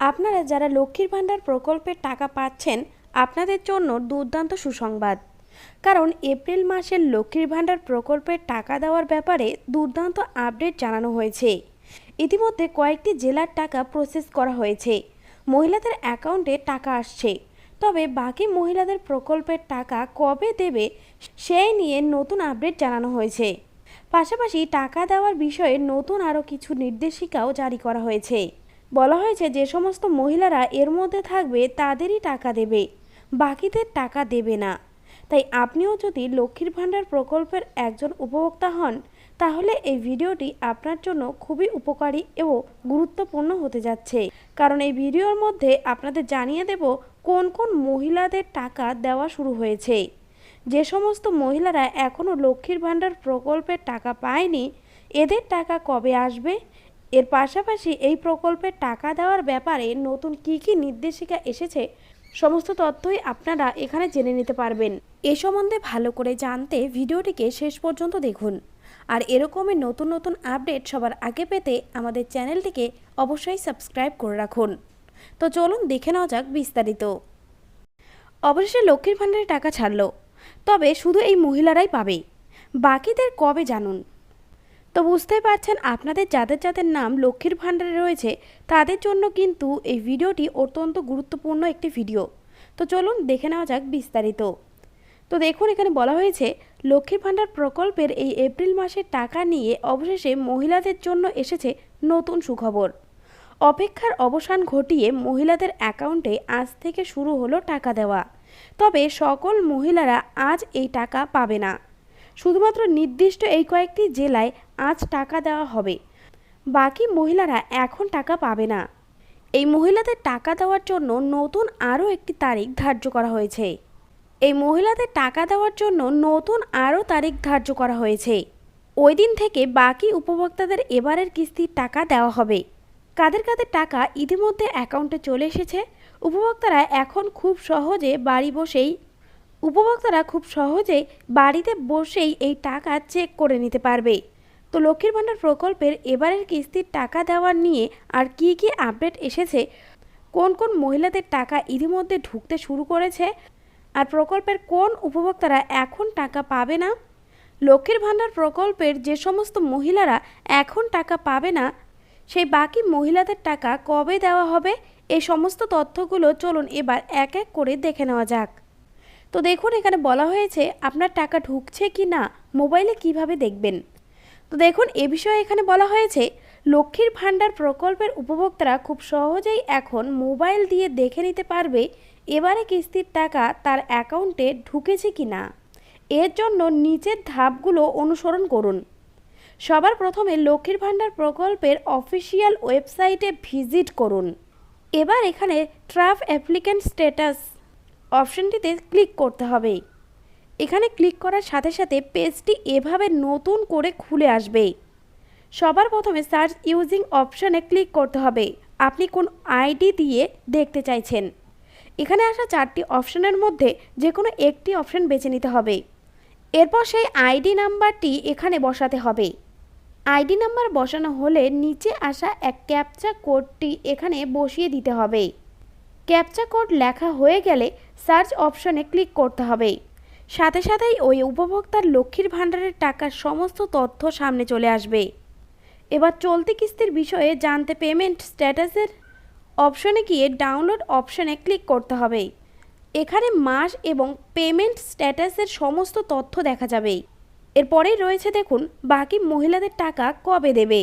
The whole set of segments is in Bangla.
আপনারা যারা লক্ষ্মীর ভাণ্ডার প্রকল্পের টাকা পাচ্ছেন আপনাদের জন্য দুর্দান্ত সুসংবাদ। কারণ এপ্রিল মাসের লক্ষ্মীর ভাণ্ডার প্রকল্পের টাকা দেওয়ার ব্যাপারে দুর্দান্ত আপডেট জানানো হয়েছে। ইতিমধ্যে কয়েকটি জেলার টাকা প্রসেস করা হয়েছে, মহিলাদের অ্যাকাউন্টে টাকা আসছে। তবে বাকি মহিলাদের প্রকল্পের টাকা কবে দেবে সেই নিয়ে নতুন আপডেট জানানো হয়েছে। পাশাপাশি টাকা দেওয়ার বিষয়ে নতুন আরও কিছু নির্দেশিকাও জারি করা হয়েছে। বলা হয়েছে যে সমস্ত মহিলারা এর মধ্যে থাকবে তাদেরই টাকা দেবে, বাকিদের টাকা দেবে না। তাই আপনিও যদি লক্ষ্মীর ভাণ্ডার প্রকল্পের একজন উপভোক্তা হন তাহলে এই ভিডিওটি আপনার জন্য খুবই উপকারী এবং গুরুত্বপূর্ণ হতে যাচ্ছে। কারণ এই ভিডিওর মধ্যে আপনাদের জানিয়ে দেব কোন কোন মহিলাদের টাকা দেওয়া শুরু হয়েছে। যে সমস্ত মহিলারা এখনও লক্ষ্মীর ভাণ্ডার প্রকল্পের টাকা পায়নি এদের টাকা কবে আসবে, এর পাশাপাশি এই প্রকল্পের টাকা দেওয়ার ব্যাপারে নতুন কি কি নির্দেশিকা এসেছে সমস্ত তথ্যই আপনারা এখানে জেনে নিতে পারবেন। এ সম্বন্ধে ভালো করে জানতে ভিডিওটিকে শেষ পর্যন্ত দেখুন। আর এরকমই নতুন নতুন আপডেট সবার আগে পেতে আমাদের চ্যানেলটিকে অবশ্যই সাবস্ক্রাইব করে রাখুন। তো চলুন দেখে নেওয়া যাক বিস্তারিত। অবশেষে লক্ষ্মীর ভাণ্ডারে টাকা ছাড়লো, তবে শুধু এই মহিলারাই পাবে, বাকিদের কবে জানুন। তো বুঝতেই পারছেন আপনাদের যাদের যাদের নাম লক্ষ্মীর ভাণ্ডারে রয়েছে তাদের জন্য কিন্তু এই ভিডিওটি অত্যন্ত গুরুত্বপূর্ণ একটি ভিডিও। তো চলুন দেখে নেওয়া যাক বিস্তারিত। তো দেখুন এখানে বলা হয়েছে লক্ষ্মীর ভাণ্ডার প্রকল্পের এই এপ্রিল মাসের টাকা নিয়ে অবশেষে মহিলাদের জন্য এসেছে নতুন সুখবর। অপেক্ষার অবসান ঘটিয়ে মহিলাদের অ্যাকাউন্টে আজ থেকে শুরু হলো টাকা দেওয়া। তবে সকল মহিলারা আজ এই টাকা পাবে না, শুধুমাত্র নির্দিষ্ট এই কয়েকটি জেলায় আজ টাকা দেওয়া হবে, বাকি মহিলারা এখন টাকা পাবে না। এই মহিলাদের টাকা দেওয়ার জন্য নতুন আরও একটি তারিখ ধার্য করা হয়েছে। এই মহিলাদের টাকা দেওয়ার জন্য নতুন আরও তারিখ ধার্য করা হয়েছে। ওই দিন থেকে বাকি উপভোক্তাদের এবারের কিস্তির টাকা দেওয়া হবে। কাদের কাদের টাকা ইতিমধ্যে অ্যাকাউন্টে চলে এসেছে উপভোক্তারা এখন খুব সহজে বাড়িতে বসেই এই টাকা চেক করে নিতে পারবে। তো লক্ষ্মীর ভাণ্ডার প্রকল্পের এবারের কিস্তির টাকা দেওয়ার নিয়ে আর কি কি আপডেট এসেছে, কোন কোন মহিলাদের টাকা ইতিমধ্যে ঢুকতে শুরু করেছে, আর প্রকল্পের কোন উপভোক্তারা এখন টাকা পাবে না, লক্ষ্মীর ভাণ্ডার প্রকল্পের যে সমস্ত মহিলারা এখন টাকা পাবে না সেই বাকি মহিলাদের টাকা কবে দেওয়া হবে, এই সমস্ত তথ্যগুলো চলুন এবার এক এক করে দেখে নেওয়া যাক। তো দেখুন এখানে বলা হয়েছে আপনার টাকা ঢুকছে কি না মোবাইলে কিভাবে দেখবেন। তো দেখুন এ বিষয়ে এখানে বলা হয়েছে লক্ষ্মীর ভাণ্ডার প্রকল্পের উপভোক্তারা খুব সহজেই এখন মোবাইল দিয়ে দেখে নিতে পারবে এবারে কিস্তির টাকা তার অ্যাকাউন্টে ঢুকেছে কি না। এর জন্য নিচের ধাপগুলো অনুসরণ করুন। সবার প্রথমে লক্ষ্মীর ভাণ্ডার প্রকল্পের অফিসিয়াল ওয়েবসাইটে ভিজিট করুন। এবার এখানে ট্রাফ অ্যাপ্লিক্যান্ট স্ট্যাটাস অপশনটিতে ক্লিক করতে হবে। এখানে ক্লিক করার সাথে সাথে পেজটি এভাবে নতুন করে খুলে আসবে। সবার প্রথমে সার্চ ইউজিং অপশনে ক্লিক করতে হবে। আপনি কোন আইডি দিয়ে দেখতে চাইছেন, এখানে আসা 4টি অপশনের মধ্যে যে কোনো একটি অপশন বেছে নিতে হবে। এরপর সেই আইডি নাম্বারটি এখানে বসাতে হবে। আইডি নাম্বার বসানো হলে নিচে আসা এক ক্যাপচা কোডটি এখানে বসিয়ে দিতে হবে। ক্যাপচা কোড লেখা হয়ে গেলে সার্চ অপশনে ক্লিক করতে হবে। সাথে সাথেই ওই উপভোক্তার লক্ষ্মীর ভাণ্ডারের টাকার সমস্ত তথ্য সামনে চলে আসবে। এবার চলতি কিস্তির বিষয়ে জানতে পেমেন্ট স্ট্যাটাসের অপশনে গিয়ে ডাউনলোড অপশনে ক্লিক করতে হবে। এখানে মাস এবং পেমেন্ট স্ট্যাটাসের সমস্ত তথ্য দেখা যাবে। এরপরেই রয়েছে দেখুন বাকি মহিলাদের টাকা কবে দেবে।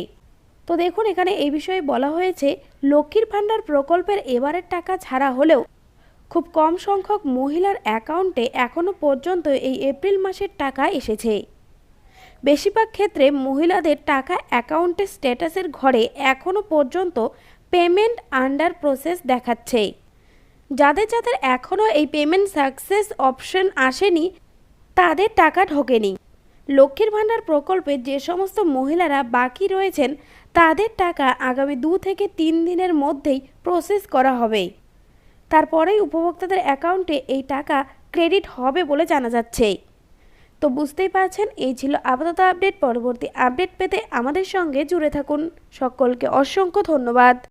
তো দেখুন এখানে এই বিষয়ে বলা হয়েছে লক্ষ্মীর ভাণ্ডার প্রকল্পের এবারের টাকা ছাড়া হলেও খুব কম সংখ্যক মহিলার অ্যাকাউন্টে এখনও পর্যন্ত এই এপ্রিল মাসের টাকা এসেছে। বেশিরভাগ ক্ষেত্রে মহিলাদের টাকা অ্যাকাউন্টে স্ট্যাটাসের ঘরে এখনও পর্যন্ত পেমেন্ট আন্ডার প্রসেস দেখাচ্ছে। যাদের যাদের এখনও এই পেমেন্ট সাকসেস অপশন আসেনি তাদের টাকা ঢোকেনি। লক্ষ্মীর ভাণ্ডার প্রকল্পে যে সমস্ত মহিলারা বাকি রয়েছেন তাদের টাকা আগামী 2 থেকে 3 দিনের মধ্যেই প্রসেস করা হবে। তারপরেই উপভোক্তাদের অ্যাকাউন্টে এই টাকা ক্রেডিট হবে বলে জানা যাচ্ছে। তো বুঝতেই পারছেন এই ছিল আপাতত আপডেট। পরবর্তী আপডেট পেতে আমাদের সঙ্গে জুড়ে থাকুন। সকলকে অসংখ্য ধন্যবাদ।